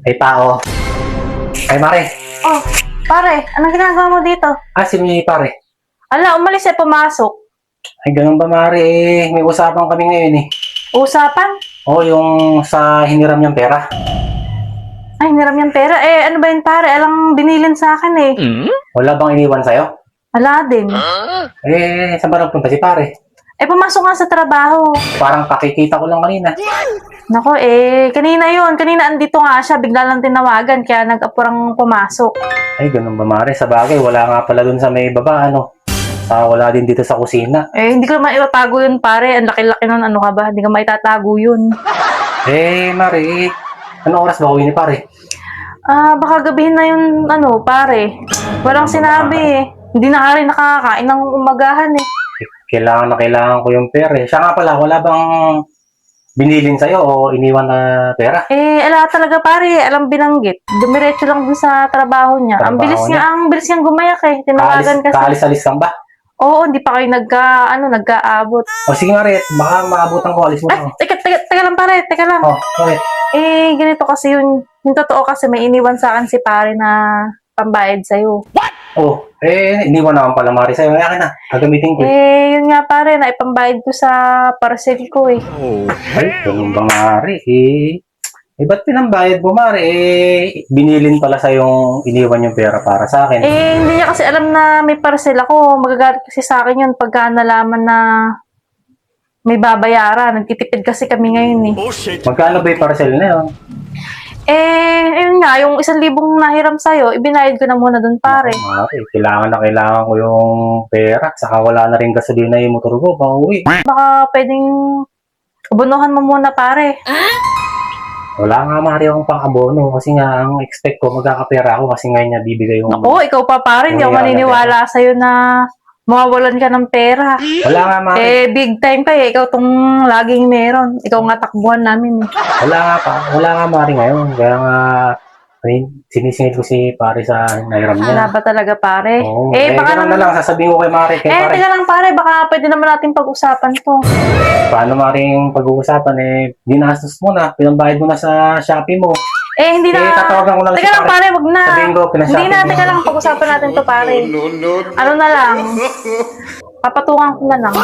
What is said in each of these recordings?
Ay, tao. Ay, Mare. Oh, pare, anong ginagawa mo dito? Si Pare. Ala, umalis ay pumasok. Ay, ganun ba, Mare? May usapan kami ngayon eh. Usapan? Yung sa hiniram niyang pera. Ay, hiniram yung pera. Ano ba yun pare? Alang binilin sa akin eh. Wala bang iniwan sa'yo? Ala din. Saan ba nagpunta si Pare? Pumasok nga sa trabaho. Parang kakikita ko lang kanina. Nako, kanina yun. Kanina andito nga siya. Bigla lang tinawagan. Kaya nag-apurang pumasok. Ay, ganun ba, Mare? Sa bagay, wala nga pala dun sa may baba, ano? Wala din dito sa kusina. Hindi ko naman itatago yun pare. Ang laki-laki nun. Ano ka ba? Hindi ko maitatago yun. Mare, ano oras ba uwi ni Pare? Baka gabihin na yun, pare. Walang sinabi eh. Hindi na nga rin nakakain ng umagahan eh. Kailangan ko yung pera eh. Siya nga pala, wala bang binilin sa'yo o iniwan na pera? Ala talaga pare, alam binanggit. Dumiretso lang dun sa trabaho niya. Ang bilis niyang gumayak eh. Tinawagan kasi. Kaalis-alis lang ba? Oo, hindi pa kayo nagkaabot. Sige Marit, baka maabutan ko, alis mo. Teka lang pare, teka lang. Bakit? Ganito kasi yung totoo kasi may iniwan sa akin si pare na pambayad sa'yo. Iniwan naman pala Mari sa'yo. Akin na, gagamitin ko. Yun nga pare, naipambayad ko sa parcel ko eh. Ay, ganun ba Mari? Ba't pinambayad mo Mari? Binilin pala sa'yo iniwan yung pera para sa akin. Hindi niya kasi alam na may parcel ako. Magagalit kasi sa akin yun pagka nalaman na may babayaran. Nagtitipid kasi kami ngayon eh. Magkano ba yung parcel na yun? Yun nga, yung 1,000 nahiram sa'yo, ibinayad ko na muna dun pare. Mari, kailangan ko yung pera. Saka wala na rin gasolina yung motor ko. Pauwi. Baka pwedeng abunuhan mo muna pare. Wala nga Mari akong pang-abono. Kasi nga, ang expect ko, magkakapera ako kasi ngayon niya bibigay yung... Ako, ikaw pa pare, hindi ako maniniwala sa'yo na mawawalan ka ng pera. Wala nga Mari. Big time ka eh. Ikaw tong laging meron. Ikaw nga takbuhan namin eh. Wala nga Mari ngayon. Kaya nga, sinisingit ko si pare sa nairam niya. Wala ba talaga pare? Oo. Baka naman na lang, sasabihin ko kay Mari. Pare. Teka lang pare, baka pwede naman natin pag-usapan to. Paano Mari yung pag-uusapan? Ginastos mo na, pinambayad mo na sa Shopee mo. Hindi na. Tatawagan ko na lang Teka lang pare, wag na. Sabihin ko, Hindi na, teka lang, pag-usapan natin to pare. Ano na lang? Papatungan ko na lang.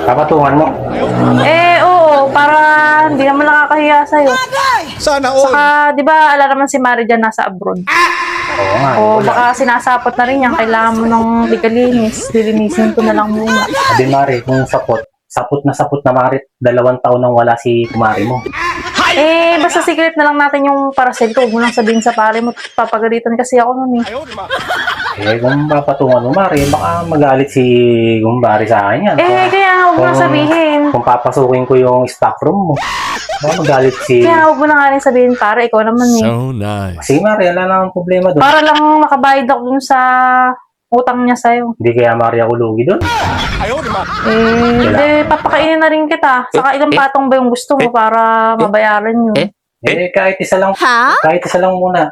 Papatungan mo? Oo, para hindi naman nakakahiya sa'yo. Sana all. Saka, di ba, ala naman si Mari dyan nasa abroad. Oo nga. Baka sinasapot na rin yan. Kailangan mo ng ligalinis. Lilinisin ko na lang muna. Sabi Mari, kung sapot na Mari, 2 taon nang wala si kumari mo. Basta secret na lang natin yung parcel ko. Huwag mo lang sabihin sa pare mo. Papagalitan kasi ako nun eh. Kung papatungan mo Mari, baka magalit si Gumbari sa akin yan. Kaya huwag mo lang sabihin. Kung papasukin ko yung stock room mo, baka magalit si... Kaya huwag mo na nga rin sabihin, pare, ikaw naman eh. So nice. Sige Mari, wala namang problema doon. Para lang makabayad ako dun sa utang niya sa'yo. Hindi kaya Mari ako lugi doon? Papakainin na rin kita. Saka ilang patong ba yung gusto mo para mabayaran yun? Kahit isa lang. Kahit isa lang muna.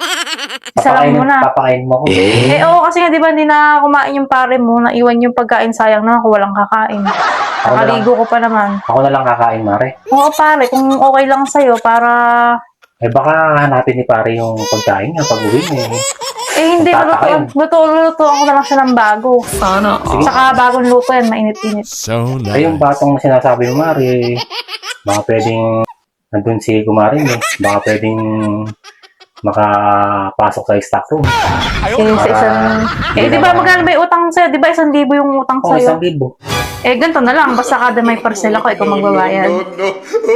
Isa lang muna. Papakain mo ko. Oo, kasi nga di ba hindi na kumain yung pare mo, naiwan yung pagkain, sayang naman kung walang kakain. Nakaligo ko pa naman. Ako na lang kakain, Mare. Oo pare, kung okay lang sa'yo para... Baka hanapin ni pare yung pagkain niya pag uwi niya. Hindi, lutuan ko na lang siya ng bago. Sana. Saka bagong luto yan, mainit-init. So nice. Yung batong sinasabi mo, Mare, baka pwedeng nandun si Kumari mo. Baka pwedeng makapasok sa stock room. Di ba magkano ba yung utang sa'yo? Di ba 1,000 yung utang sa'yo? 1,000. Ganito na lang. Basta kada may parcel ako, ikaw magbabayad.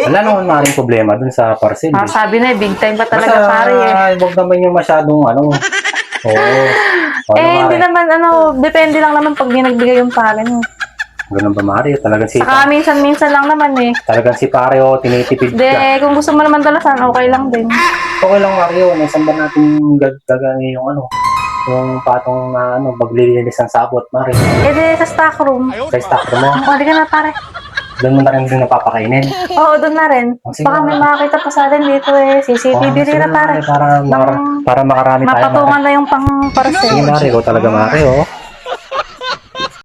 Wala naman maring problema dun sa parcel. Sabi na big time pa talaga pare Huwag naman yung masyadong hindi naman depende lang naman pag nagbigay yung pare mo. Ganun ba Mari? Talagang si Saka minsan lang naman eh. Talagang si pare tinitipid ka. Kung gusto mo naman dalasan, okay lang din. Okay lang Mario, saan ba natin gagawin yung yung patong na maglilinis ng sabot, Mari? Sa stock room. Sa stock room mo? Di ka na pare. Doon mo na rin din napapakainin? Oo, doon na rin. Baka may makakita pa sa atin dito CCTV rin na pare. Para makarami tayo. Mapatungan na yung pang parcel. Sige Mari, ikaw talaga Mari